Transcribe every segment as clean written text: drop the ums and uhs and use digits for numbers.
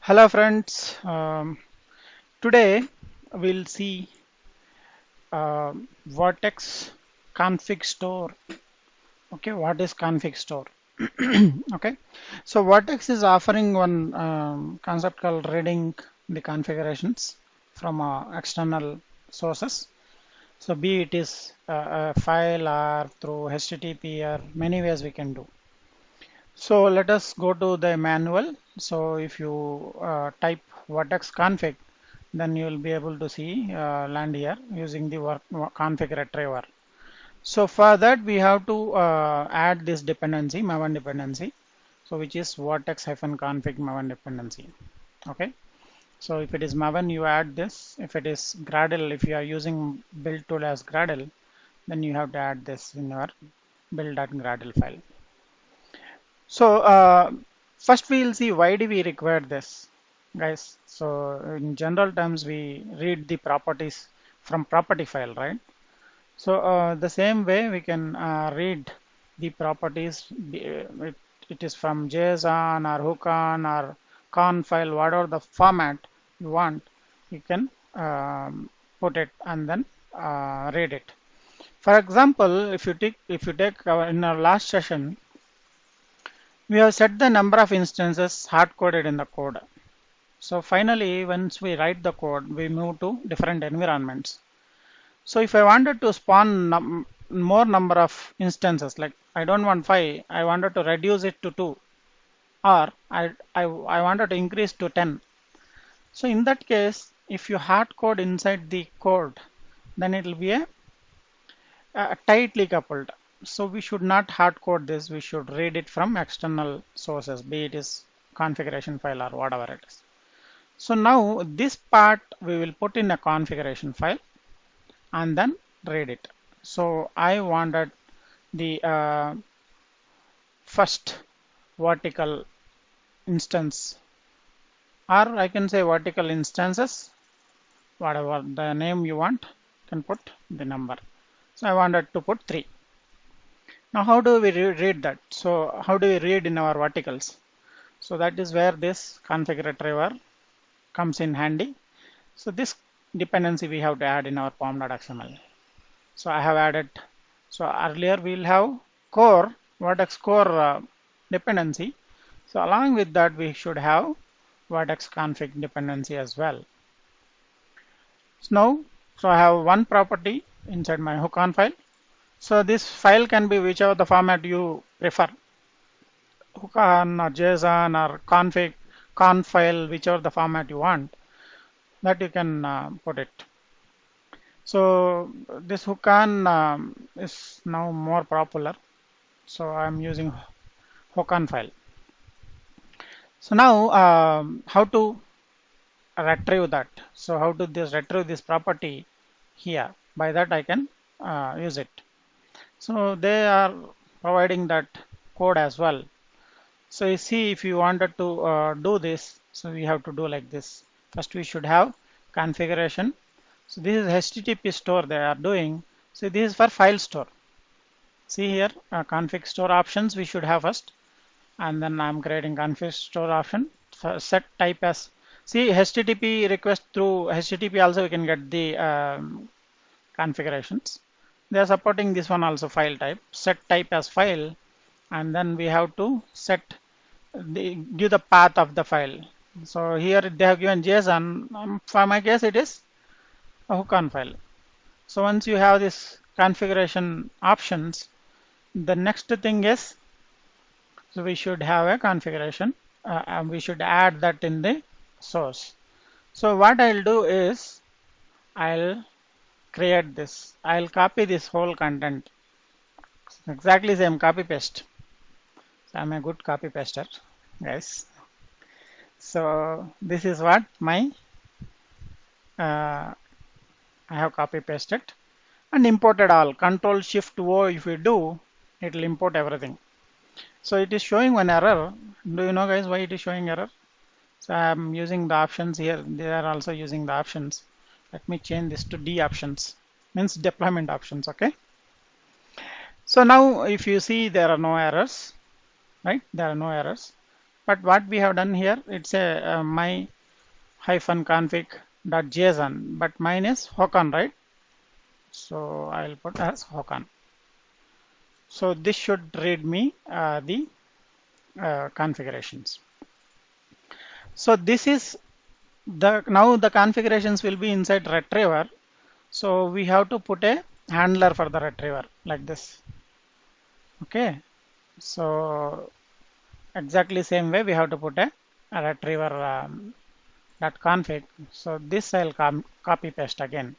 Hello friends, today we'll see Vertex config store. Okay, what is config store? Okay, so Vertex is offering one concept called reading the configurations from external sources. So be it is a file or through HTTP or many ways we can do. So let us go to the manual. So if you type Vertex config, then you will be able to see land here using the config retriever. So for that we have to add this dependency, maven dependency. So which is vertex-config maven dependency. Okay. So if it is maven, you add this. If it is Gradle, if you are using build tool as Gradle, then you have to add this in your build.gradle file. So first we will see why do we require this, guys. So in general terms, we read the properties from property file, right? So the same way we can read the properties. It is from JSON or HOOCON or CON file, whatever the format you want, you can put it and then read it. For example, if you take in our last session, we have set the number of instances hard-coded in the code. So finally, once we write the code, we move to different environments. So if I wanted to spawn more number of instances, like I don't want 5, I wanted to reduce it to 2, or I wanted to increase to 10. So in that case, if you hard code inside the code, then it will be tightly coupled. So we should not hard code this. We should read it from external sources, be it is configuration file or whatever it is. So now this part we will put in a configuration file and then read it. So I wanted the first vertical instance, or I can say vertical instances, whatever the name you want, you can put the number. So I wanted to put 3. Now how do we read that? So how do we read in our verticals? So that is where this config retriever comes in handy. So this dependency we have to add in our pom.xml. So I have added. So earlier we'll have core vertex core dependency. So along with that we should have vertex config dependency as well. So now, so I have one property inside my HOOCON file. So this file can be whichever the format you prefer, HOOCON or JSON or config, conf file, whichever the format you want, that you can put it. So this HOOCON is now more popular. So I'm using HOOCON file. So now how to retrieve that? So how to retrieve this property here? By that I can use it. So they are providing that code as well. So you see, if you wanted to do this, so we have to do like this. First we should have configuration. So this is HTTP store they are doing. So this is for file store. See here, config store options we should have first, and then I'm creating config store option. Set type as, see, HTTP request through HTTP also we can get the configurations. They are supporting this one also, file type. Set type as file, and then we have to set give the path of the file. So here they have given JSON. For my case, it is a HOOCON file. So once you have this configuration options, the next thing is, so we should have a configuration and we should add that in the source. So what I'll do is I'll create this. I'll copy this whole content. Exactly same, copy paste. So I'm a good copy paster, guys. So this is what my I have copy pasted and imported all. Control Shift O, if you do, it will import everything. So it is showing one error. Do you know, guys, why it is showing error? So I'm using the options here. They are also using the options. Let me change this to D options, means deployment options. Okay. So now if you see, there are no errors, right? There are no errors. but what we have done here, it's a my hyphen config.json, but mine is Hokan, right? So I'll put as Hokan. So this should read me the configurations. So this is now the configurations will be inside retriever. So we have to put a handler for the retriever like this. Okay. So exactly same way we have to put a retriever dot config. So this I'll copy paste again.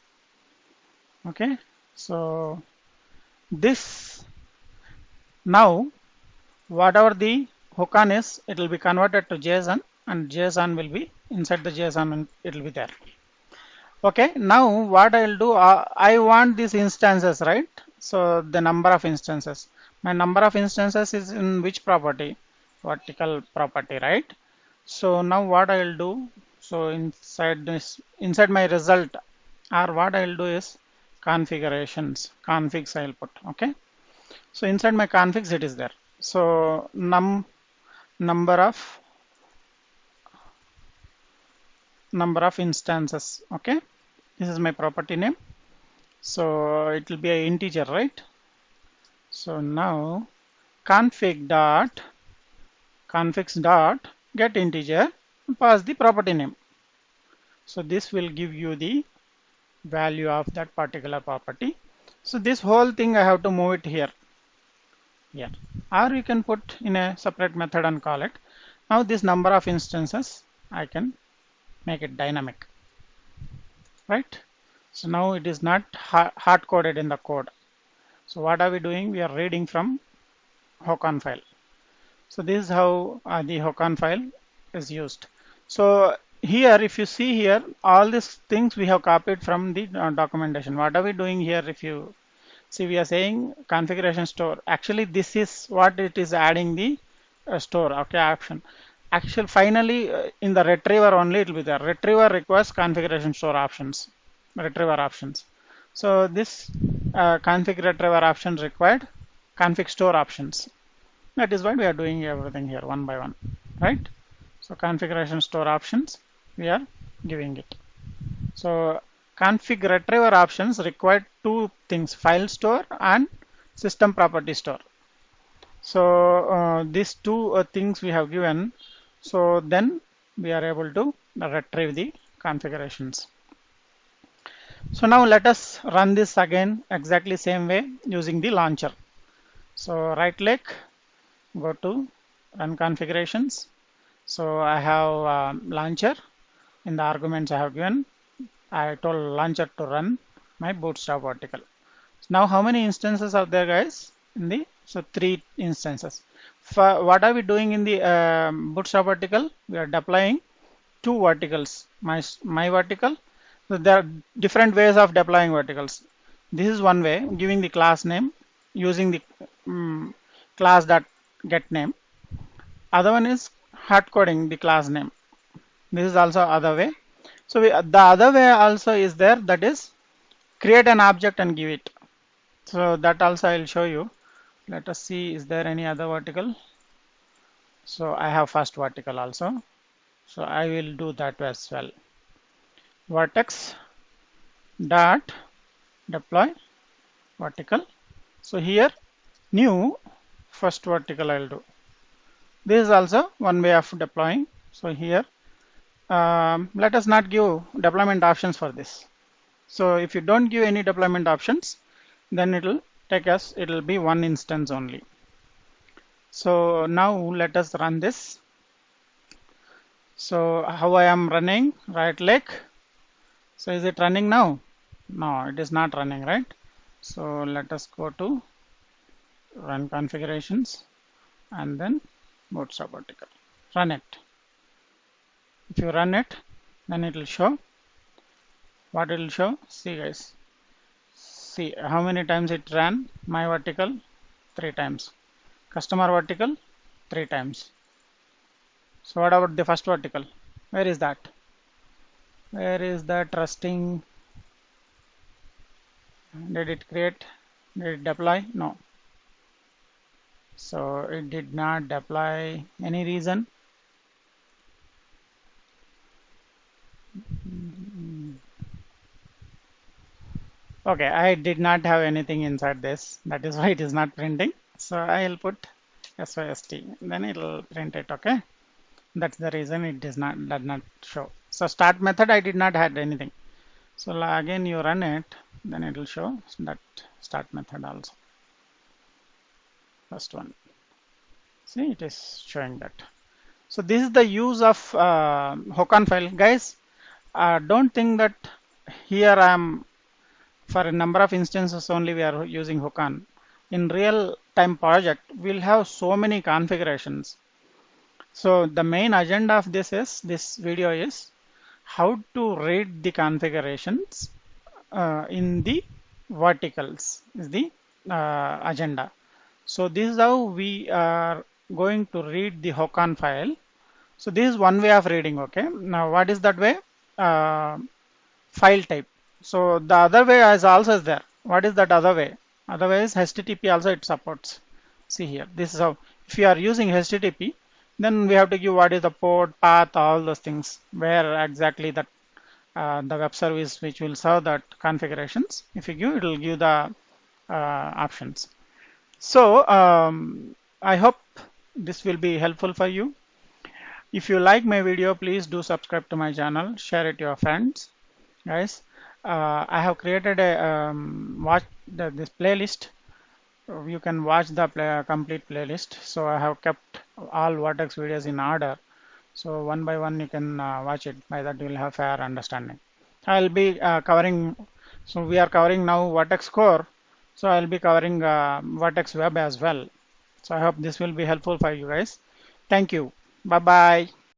Okay. So this now whatever the Hokan is, it will be converted to JSON, and JSON will be inside the JSON and it will be there. Okay, now what I'll do, I want these instances, right? So the number of instances, my number of instances is in which property? Vertical property, right? So now what I'll do, so inside this, inside my result, or what I'll do is configurations, configs I'll put. Okay, so inside my configs it is there. So number of instances. Okay, this is my property name. So it will be an integer, right? So now configs dot get integer, pass the property name. So this will give you the value of that particular property. So this whole thing I have to move it here, or you can put in a separate method and call it. Now this number of instances I can make it dynamic, right? So now it is not hard coded in the code. So what are we doing? We are reading from Hokan file. So this is how the Hokan file is used. So here, if you see here, all these things we have copied from the documentation. What are we doing here? If you see, we are saying configuration store. Actually, this is what it is adding the store. Okay, option. Actually, finally, in the retriever only it will be there. Retriever requires configuration store options, retriever options. So this config retriever options required config store options. That is why we are doing everything here one by one, right? So configuration store options, we are giving it. So config retriever options require two things: file store and system property store. So these two things we have given. So then we are able to retrieve the configurations. So now let us run this again exactly same way using the launcher. So right click, go to run configurations. So I have launcher. In the arguments I have given, I told launcher to run my bootstrap vertical. Now how many instances are there, guys? So 3 instances. For what are we doing in the bootstrap vertical? We are deploying 2 verticals. My vertical. So there are different ways of deploying verticals. This is one way, giving the class name using the class that get name. Other one is hard coding the class name. This is also other way. So the other way also is there, that is create an object and give it. So that also I will show you. Let us see, is there any other vertical? So I have first vertical also. So I will do that as well. Vertex dot deploy vertical. So here new first vertical I will do. This is also one way of deploying. So here let us not give deployment options for this. So if you don't give any deployment options, then it will take us, it will be one instance only. So now let us run this. So how I am running, right click. So is it running now? No, it is not running, right? So let us go to run configurations and then bootstrap vertical. Run it. If you run it, then it will show. What it will show? See guys. See how many times it ran my vertical? 3 times. Customer vertical 3 times. So what about the first vertical? Where is that? Where is that resting? Did it create? Did it deploy? No. So it did not deploy. Any reason? Okay, I did not have anything inside this. That is why it is not printing. So I'll put SYST, then it'll print it. Okay, that's the reason it does not show. So start method, I did not had anything. So again you run it, then it will show that start method also. First one. See, it is showing that. So this is the use of Hokan file, guys. Don't think that here I am for a number of instances only we are using Hokan. In real time project, we'll have so many configurations. So the main agenda of this video is how to read the configurations in the verticals is the agenda. So this is how we are going to read the Hokan file. So this is one way of reading. Okay, now what is that way? File type. So the other way is also there. What is that other way? Other way is HTTP also it supports. See here, this is how, if you are using HTTP, then we have to give what is the port, path, all those things, where exactly that the web service which will serve that configurations. If you give, it will give the options. So I hope this will be helpful for you. If you like my video, please do subscribe to my channel, share it to your friends, guys. I have created a this playlist. You can watch the complete playlist. So I have kept all Vertex videos in order. So one by one you can watch it. By that you will have fair understanding. I'll be covering. So we are covering now Vertex Core. So I'll be covering Vertex Web as well. So I hope this will be helpful for you guys. Thank you. Bye bye.